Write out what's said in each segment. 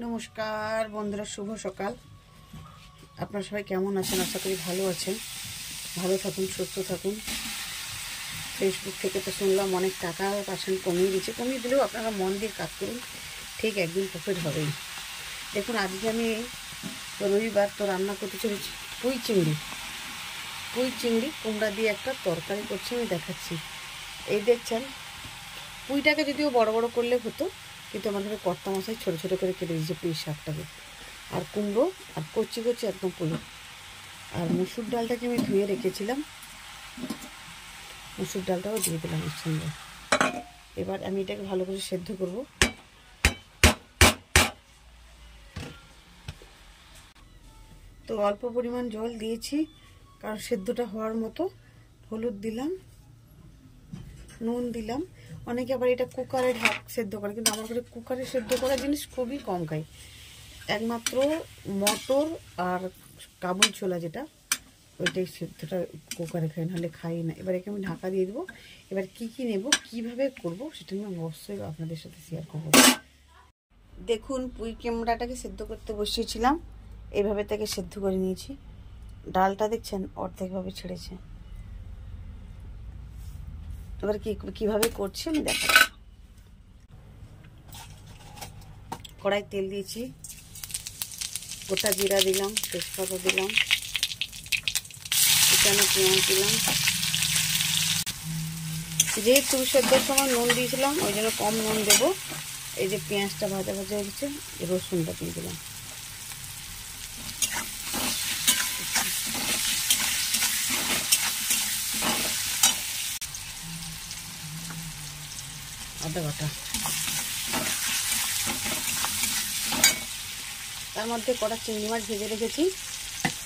নমস্কার বন্ধুরা, শুভ সকাল। আপনারা সবাই কেমন আছেন? আশা করি ভালো আছেন। ভালো থাকুন, সুস্থ থাকুন। ফেসবুক থেকে তো শুনলাম অনেক টাকা পার্সেন্ট কমিয়ে দিচ্ছে। কমিয়ে দিলেও আপনারা মন দিয়ে কাজ করুন, ঠিক একদিন প্রফিট হবেই। দেখুন, আজকে আমি রবিবার তো রান্না করতে চলেছি পুঁই চিংড়ি কুমড়া দিয়ে একটা তরকারি করছি, আমি দেখাচ্ছি। এই দেখছেন, পুঁইটাকে যদিও বড় বড় করলে হতো, কিন্তু আমার ঘরে কর্তা মশাই ছোটো ছোটো করে কেটে দিয়েছে পুঁই শাকটাকে। আর কুমড়ো আর কচি একদম পুরো। আর মুসুর ডালটাকে আমি ধুয়ে রেখেছিলাম, মুসুর ডালটাও দিয়ে দিলাম এর সঙ্গে। এবার আমি এটাকে ভালো করে সেদ্ধ করব। তো অল্প পরিমাণ জল দিয়েছি, কারণ সেদ্ধটা হওয়ার মতো। হলুদ দিলাম, নুন দিলাম। অনেকে আবার এটা কুকারে সেদ্ধ করে, কিন্তু আমার ঘরে কুকারে সেদ্ধ করা জিনিস খুবই কম খাই। একমাত্র মটর আর কাবুল ছোলা, যেটা ওইটাই সেদ্ধটা কুকারে খাই, নাহলে খাই না। এবার একে আমি ঢাকা দিয়ে দেবো। এবার কি নেব, কিভাবে করব, সেটা আমি অবশ্যই আপনাদের সাথে শেয়ার করবো। দেখুন, পুঁই কুমড়াটাকে সেদ্ধ করতে বসিয়েছিলাম, এইভাবে তাকে সেদ্ধ করে নিয়েছি। ডালটা দেখছেন অর্ধেকভাবে ছেড়েছে। এবার কিভাবে করছি আমি দেখাচ্ছি। কড়াই তেল দিয়েছি, গোটা জিরা দিলাম, তেজপাতা দিলাম, কুচানো পেঁয়াজ দিলাম। যেহেতু সেদ্ধর সময় নুন দিয়েছিলাম, ওই জন্য কম নুন দেবো। এই যে পেঁয়াজটা ভাজা হয়ে গেছে, রসুনটা দিয়ে দিলাম। আদা বাটা, তার মধ্যে কড়া চিংড়ি মাছ ভেজে রেখেছি।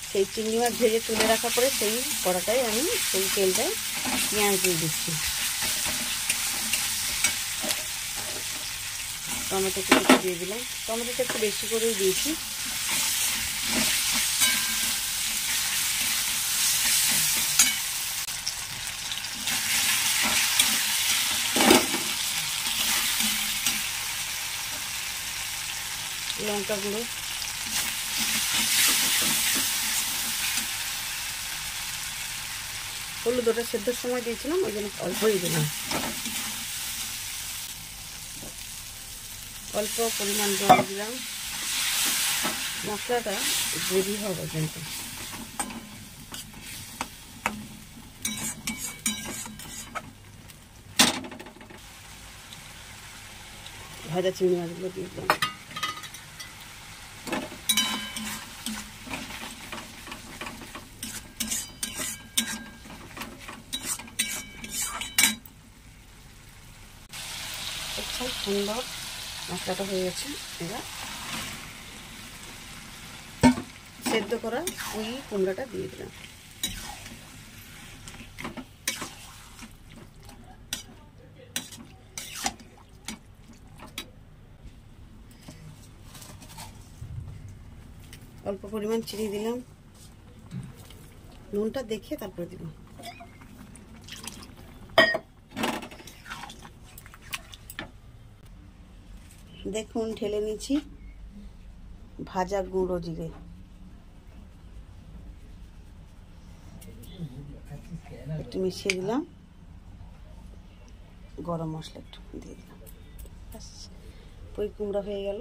সেই চিংড়ি মাছ ভেজে তুলে রাখার পরে সেই কড়াটাই আমি সেই তেলটায় পেঁয়াজ দিয়ে দিচ্ছি। টমেটো কুচি দিয়ে দিলাম, টমেটোটা একটু বেশি করেই দিয়েছি। লঙ্কা গুঁড়ো, হলুদ ওটা সেদ্ধর সময় দিয়েছিলাম, ওই জন্য অল্পই দিলাম। অল্প পরিমাণ জল দিলাম, মশলাটা গ্রেভি হবে কিন্তু। ভাজা চিংড়ি মাছগুলো দিয়ে দিলাম। খুব সুন্দর মশলাটা হয়ে গেছে। এবার সেদ্ধ করা ওই কুমড়াটা দিয়ে দিলাম। অল্প পরিমাণ চিনি দিলাম, নুনটা দেখে তারপরে দিব। দেখুন, ঢেলে নিচ্ছি ভাজা গুঁড়ো জিরে, একটু মিশিয়ে দিলাম। গরম মশলা একটু দিয়ে দিলাম। পুঁই কুমড়া হয়ে গেল।